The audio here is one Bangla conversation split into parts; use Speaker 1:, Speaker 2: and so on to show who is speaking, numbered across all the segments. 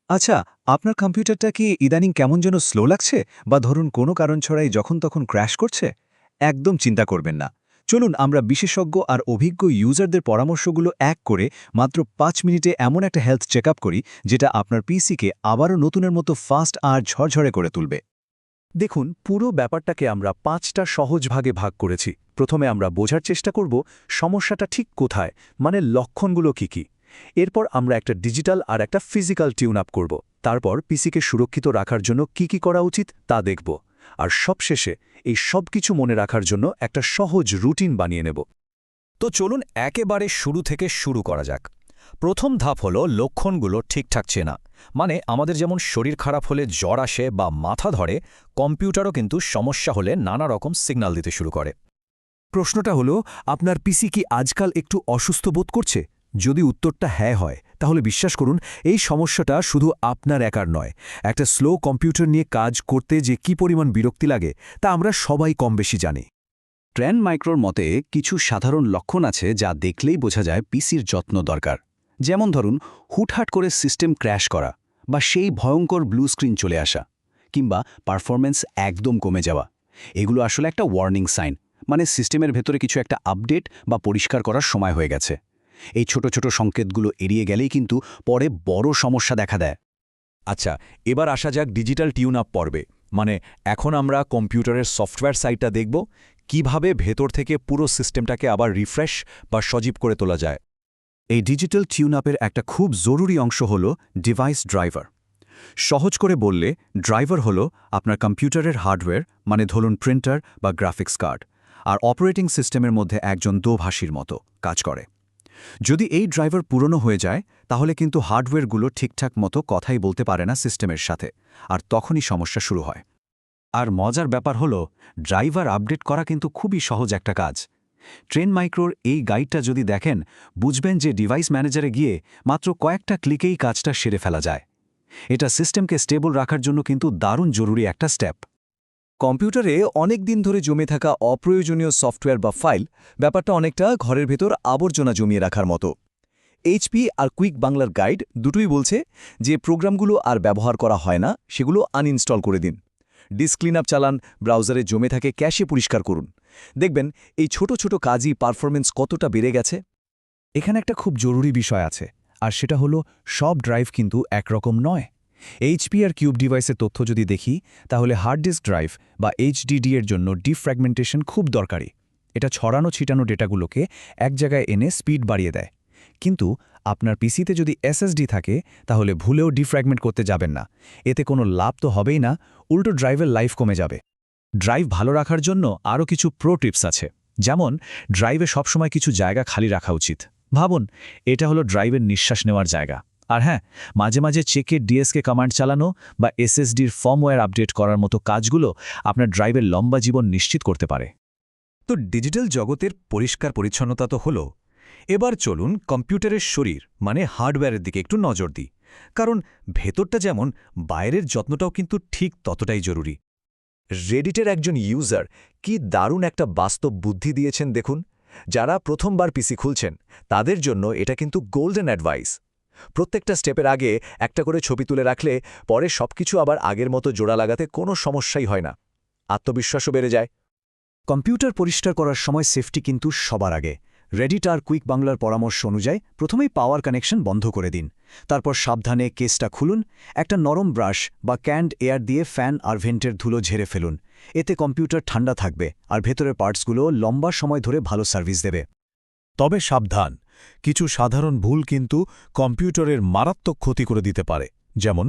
Speaker 1: আচ্ছা, আপনার কম্পিউটারটা কি ইদানিং কেমন যেন স্লো লাগছে বা ধরুন কোনো কারণ ছাড়াই যখন তখন ক্র্যাশ করছে? একদম চিন্তা করবেন না। চলুন আমরা বিশেষজ্ঞ আর অভিজ্ঞ ইউজারদের পরামর্শগুলো এক করে মাত্র ৫ মিনিটে এমন একটা হেলথ চেকআপ করি যেটা আপনার পিসিকে আবারও নতুনের মতো ফাস্ট আর ঝরঝরে করে তুলবে।
Speaker 2: দেখুন, পুরো ব্যাপারটাকে আমরা ৫টা সহজ ভাগে ভাগ করেছি। প্রথমে আমরা বোঝার চেষ্টা করব সমস্যাটা ঠিক কোথায়, মানে লক্ষণগুলো কি কি। এরপর আমরা একটা ডিজিটাল আর একটা ফিজিক্যাল টিউন আপ করব। তারপর পিসিকে সুরক্ষিত রাখার জন্য কি করা উচিত তা দেখব। আর সবশেষে এই সব কিছু মনে রাখার জন্য একটা সহজ রুটিন বানিয়ে নেব।
Speaker 3: তো চলুন একেবারে শুরু থেকে শুরু করা যাক। প্রথম ধাপ হলো লক্ষণগুলো ঠিকঠাক চেনা। মানে আমাদের যেমন শরীর খারাপ হলে জ্বর আসে বা মাথা ধরে, কম্পিউটারও কিন্তু সমস্যা হলে নানা রকম সিগন্যাল দিতে শুরু করে।
Speaker 2: প্রশ্নটা হলো, আপনার পিসি কি আজকাল একটু অসুস্থ বোধ করছে? যদি উত্তরটা হ্যাঁ হয়, তাহলে বিশ্বাস করুন এই সমস্যাটা শুধু আপনার একার নয়। একটা স্লো কম্পিউটার নিয়ে কাজ করতে যে কি পরিমাণ বিরক্তি লাগে তা আমরা সবাই কম বেশি জানি।
Speaker 1: ট্রেন্ড মাইক্রোর মতে কিছু সাধারণ লক্ষণ আছে যা দেখলেই বোঝা যায় পিসির যত্ন দরকার। যেমন ধরুন, হুটহাট করে সিস্টেম ক্র্যাশ করা বা সেই ভয়ঙ্কর ব্লু স্ক্রিন চলে আসা, কিংবা পারফরম্যান্স একদম কমে যাওয়া। এগুলো আসলে একটা ওয়ার্নিং সাইন, মানে সিস্টেমের ভেতরে কিছু একটা আপডেট বা পরিষ্কার করার সময় হয়ে গেছে। এই ছোট ছোট সংকেতগুলো এড়িয়ে গেলেই কিন্তু পরে বড় সমস্যা দেখা দেয়।
Speaker 3: আচ্ছা, এবার আসা যাক ডিজিটাল টিউন আপ পর্বে। মানে এখন আমরা কম্পিউটারের সফটওয়্যার সাইটটা দেখব, কিভাবে ভেতর থেকে পুরো সিস্টেমটাকে আবার রিফ্রেশ বা সজীব করে তোলা যায়।
Speaker 1: এই ডিজিটাল টিউন আপের একটা খুব জরুরি অংশ হল ডিভাইস ড্রাইভার। সহজ করে বললে, ড্রাইভার হলো আপনার কম্পিউটারের হার্ডওয়্যার, মানে ধরুন প্রিন্টার বা গ্রাফিক্স কার্ড, আর অপারেটিং সিস্টেমের মধ্যে একজন দোভাষীর মতো কাজ করে। যদি এই ড্রাইভার পুরনো হয়ে যায়, তাহলে কিন্তু হার্ডওয়্যারগুলো ঠিকঠাক মতো কথাই বলতে পারে না সিস্টেমের সাথে, আর তখনই সমস্যা শুরু হয়। আর মজার ব্যাপার হলো, ড্রাইভার আপডেট করা কিন্তু খুবই সহজ একটা কাজ। ট্রেন্ড মাইক্রোর এই গাইডটা যদি দেখেন, বুঝবেন যে ডিভাইস ম্যানেজারে গিয়ে মাত্র কয়েকটা ক্লিকেই কাজটা সেরে ফেলা যায়। এটা সিস্টেমকে স্টেবল রাখার জন্য কিন্তু দারুণ জরুরি একটা স্টেপ।
Speaker 4: কম্পিউটারে অনেক দিন ধরে জমে থাকা অপ্রয়োজনীয় সফটওয়্যার বা ফাইল, ব্যাপারটা অনেকটা ঘরের ভেতর আবর্জনা জমিয়ে রাখার মতো। এইচপি আর কুইক বাংলার গাইড দুটোই বলছে যে প্রোগ্রামগুলো আর ব্যবহার করা হয় না সেগুলো আনইনস্টল করে দিন। ডিস্ক ক্লিনআপ চালান, ব্রাউজারে জমে থাকে ক্যাশে পরিষ্কার করুন। দেখবেন এই ছোট ছোট কাজই পারফরমেন্স কতটা বেড়ে গেছে।
Speaker 2: এখানে একটা খুব জরুরি বিষয় আছে, আর সেটা হলো সব ড্রাইভ কিন্তু একরকম নয়। এইচপি আর কিউব ডিভাইসের তথ্য যদি দেখি, তাহলে হার্ড ডিস্ক ড্রাইভ বা এইচডিডি এর জন্য ডিফ্র্যাগমেন্টেশন খুব দরকারি। এটা ছড়ানো ছিটানো ডেটাগুলোকে এক জায়গায় এনে স্পিড বাড়িয়ে দেয়। কিন্তু আপনার পিসিতে যদি এসএসডি থাকে, তাহলে ভুলেও ডিফ্র্যাগমেন্ট করতে যাবেন না। এতে কোনো লাভ তো হবেই না, উল্টো ড্রাইভের লাইফ কমে যাবে। ড্রাইভ ভালো রাখার জন্য আরও কিছু প্রো টিপস আছে। যেমন, ড্রাইভে সবসময় কিছু জায়গা খালি রাখা উচিত। ভাবুন, এটা হলো ড্রাইভের নিঃশ্বাস নেওয়ার জায়গা। আর হ্যাঁ, মাঝে মাঝে চেকের ডিএসকে কমান্ড চালানো বা এসএসডির ফার্মওয়্যার আপডেট করার মতো কাজগুলো আপনার ড্রাইভের লম্বা জীবন নিশ্চিত করতে পারে।
Speaker 3: তো ডিজিটাল জগতের পরিষ্কার পরিচ্ছন্নতা তো হলো। এবার চলুন কম্পিউটারের শরীর মানে হার্ডওয়্যারের দিকে একটু নজর দিই। কারণ ভেতরটা যেমন, বাইরের যত্নটাও কিন্তু ঠিক ততটাই জরুরি। রেডিটের একজন ইউজার কি দারুণ একটা বাস্তব বুদ্ধি দিয়েছেন দেখুন। যারা প্রথমবার পিসি খুলছেন তাদের জন্য এটা কিন্তু গোল্ডেন অ্যাডভাইস। প্রত্যেকটা স্টেপের আগে একটা করে ছবি তুলে রাখলে পরে সবকিছু আবার আগের মতো জোড়া লাগাতে কোনো সমস্যাই হয় না। আত্মবিশ্বাসও বেড়ে যায়।
Speaker 2: কম্পিউটার পরিষ্কার করার সময় সেফটি কিন্তু সবার আগে। রেডিট আর কুইক বাংলার পরামর্শ অনুযায়ী প্রথমেই পাওয়ার কানেকশন বন্ধ করে দিন। তারপর সাবধানে কেসটা খুলুন, একটা নরম ব্রাশ বা ক্যান্ড এয়ার দিয়ে ফ্যান আর ভেন্টের ধুলো ঝেড়ে ফেলুন। এতে কম্পিউটার ঠান্ডা থাকবে আর ভেতরের পার্টসগুলো লম্বা সময় ধরে ভালো সার্ভিস দেবে।
Speaker 5: তবে সাবধান, কিছু সাধারণ ভুল কিন্তু কম্পিউটারের মারাত্মক ক্ষতি করে দিতে পারে। যেমন,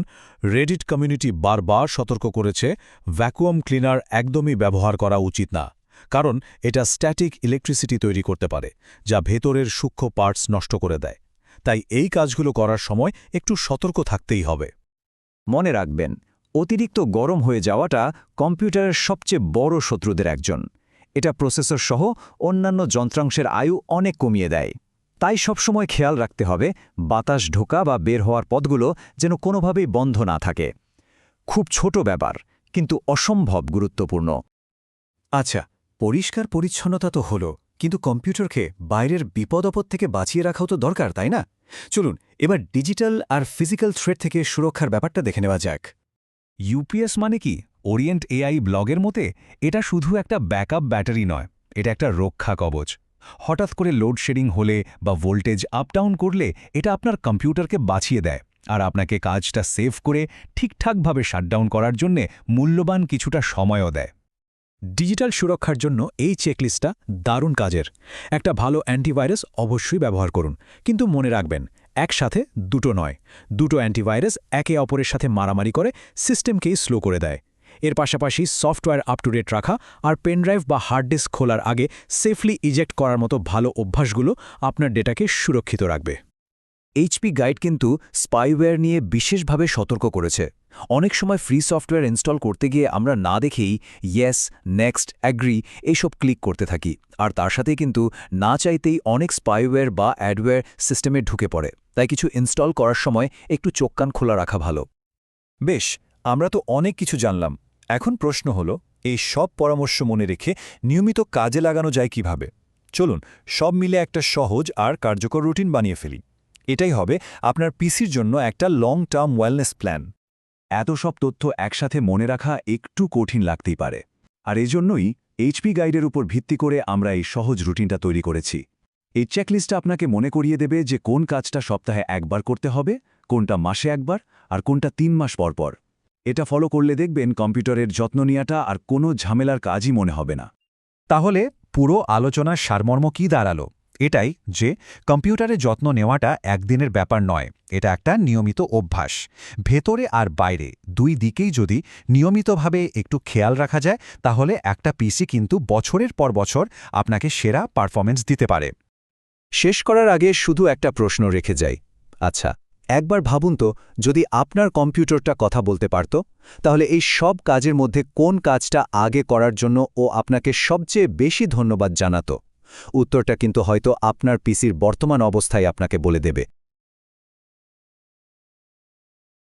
Speaker 5: রেডিট কমিউনিটি বারবার সতর্ক করেছে ভ্যাকুয়াম ক্লিনার একদমই ব্যবহার করা উচিত না, কারণ এটা স্ট্যাটিক ইলেকট্রিসিটি তৈরি করতে পারে, যা ভেতরের সূক্ষ্ম পার্টস নষ্ট করে দেয়। তাই এই কাজগুলো করার সময় একটু সতর্ক থাকতেই হবে।
Speaker 1: মনে রাখবেন, অতিরিক্ত গরম হয়ে যাওয়াটা কম্পিউটারের সবচেয়ে বড় শত্রুদের একজন। এটা প্রসেসর সহ অন্যান্য যন্ত্রাংশের আয়ু অনেক কমিয়ে দেয়। তাই সবসময় খেয়াল রাখতে হবে বাতাস ঢোকা বা বের হওয়ার পথগুলো যেন কোনোভাবেই বন্ধ না থাকে। খুব ছোট ব্যাপার, কিন্তু অসম্ভব গুরুত্বপূর্ণ।
Speaker 2: আচ্ছা, পরিষ্কার পরিচ্ছন্নতা তো হলো,
Speaker 1: কিন্তু কম্পিউটারকে বাইরের বিপদ-আপদ থেকে বাঁচিয়ে রাখাও তো দরকার, তাই না? চলুন এবার ডিজিটাল আর ফিজিক্যাল থ্রেট থেকে সুরক্ষার ব্যাপারটা দেখে নেওয়া যাক।
Speaker 2: ইউপিএস মানে কি? ওরিয়েন্ট এআই ব্লগের মতে এটা শুধু একটা ব্যাকআপ ব্যাটারি নয়, এটা একটা রক্ষা কবচ। হঠাৎ করে লোডশেডিং হলে বা ভোল্টেজ আপ ডাউন করলে এটা আপনার কম্পিউটারকে বাঁচিয়ে দেয় আর আপনাকে কাজটা সেভ করে ঠিকঠাকভাবে শাটডাউন করার জন্যে মূল্যবান কিছুটা সময়ও দেয়।
Speaker 1: ডিজিটাল সুরক্ষার জন্য এই চেকলিস্টটা দারুণ কাজের। একটা ভালো অ্যান্টিভাইরাস অবশ্যই ব্যবহার করুন, কিন্তু মনে রাখবেন একসাথে দুটো নয়। দুটো অ্যান্টিভাইরাস একে অপরের সাথে মারামারি করে সিস্টেমকেই স্লো করে দেয়। এর পাশাপাশি সফটওয়্যার আপ টু ডেট রাখা আর পেনড্রাইভ বা হার্ড ডিস্ক খোলার আগে সেফলি ইজেক্ট করার মতো ভালো অভ্যাসগুলো আপনার ডেটাকে সুরক্ষিত রাখবে।
Speaker 4: এইচপি গাইড কিন্তু স্পাইওয়্যার নিয়ে বিশেষভাবে সতর্ক করেছে। অনেক সময় ফ্রি সফটওয়্যার ইনস্টল করতে গিয়ে আমরা না দেখেই ইয়েস, নেক্সট, অ্যাগ্রি এইসব ক্লিক করতে থাকি, আর তার সাথে কিন্তু না চাইতেই অনেক স্পাইওয়্যার বা অ্যাডওয়্যার সিস্টেমে ঢুকে পড়ে। তাই কিছু ইনস্টল করার সময় একটু চোখ কান খোলা রাখা ভালো।
Speaker 5: বেশ, আমরা তো অনেক কিছু জানলাম। এখন প্রশ্ন হলো, এই সব পরামর্শ মনে রেখে নিয়মিত কাজে লাগানো যায় কিভাবে? চলুন সব মিলে একটা সহজ আর কার্যকর রুটিন বানিয়ে ফেলি। এটাই হবে আপনার পিসির জন্য একটা লং টার্ম ওয়েলনেস প্ল্যান।
Speaker 1: এত সব তথ্য একসাথে মনে রাখা একটু কঠিন লাগতেই পারে, আর এজন্যই এইচপি গাইডের উপর ভিত্তি করে আমরা এই সহজ রুটিনটা তৈরি করেছি। এই চেকলিস্টটা আপনাকে মনে করিয়ে দেবে যে কোন কাজটা সপ্তাহে একবার করতে হবে, কোনটা মাসে একবার, আর কোনটা 3 মাস পর পর। এটা ফলো করলে দেখবেন কম্পিউটারের যত্ন নেওয়াটা আর কোনো ঝামেলার কাজই মনে হবে না।
Speaker 3: তাহলে পুরো আলোচনার সারমর্ম কি দাঁড়ালো? এটাই যে কম্পিউটারের যত্ন নেওয়াটা একদিনের ব্যাপার নয়, এটা একটা নিয়মিত অভ্যাস। ভেতরে আর বাইরে দুই দিকেই যদি নিয়মিতভাবে একটু খেয়াল রাখা যায়, তাহলে একটা পিসি কিন্তু বছরের পর বছর আপনাকে সেরা পারফরমেন্স দিতে পারে।
Speaker 4: শেষ করার আগে শুধু একটা প্রশ্ন রেখে যাই। আচ্ছা, একবার ভাবুন তো, যদি আপনার কম্পিউটারটা কথা বলতে পারত, তাহলে এই সব কাজের মধ্যে কোন কাজটা আগে করার জন্য ও আপনাকে সবচেয়ে বেশি ধন্যবাদ জানাতো? উত্তরটা কিন্তু হয়তো আপনার পিসির বর্তমান অবস্থায় আপনাকে বলে দেবে।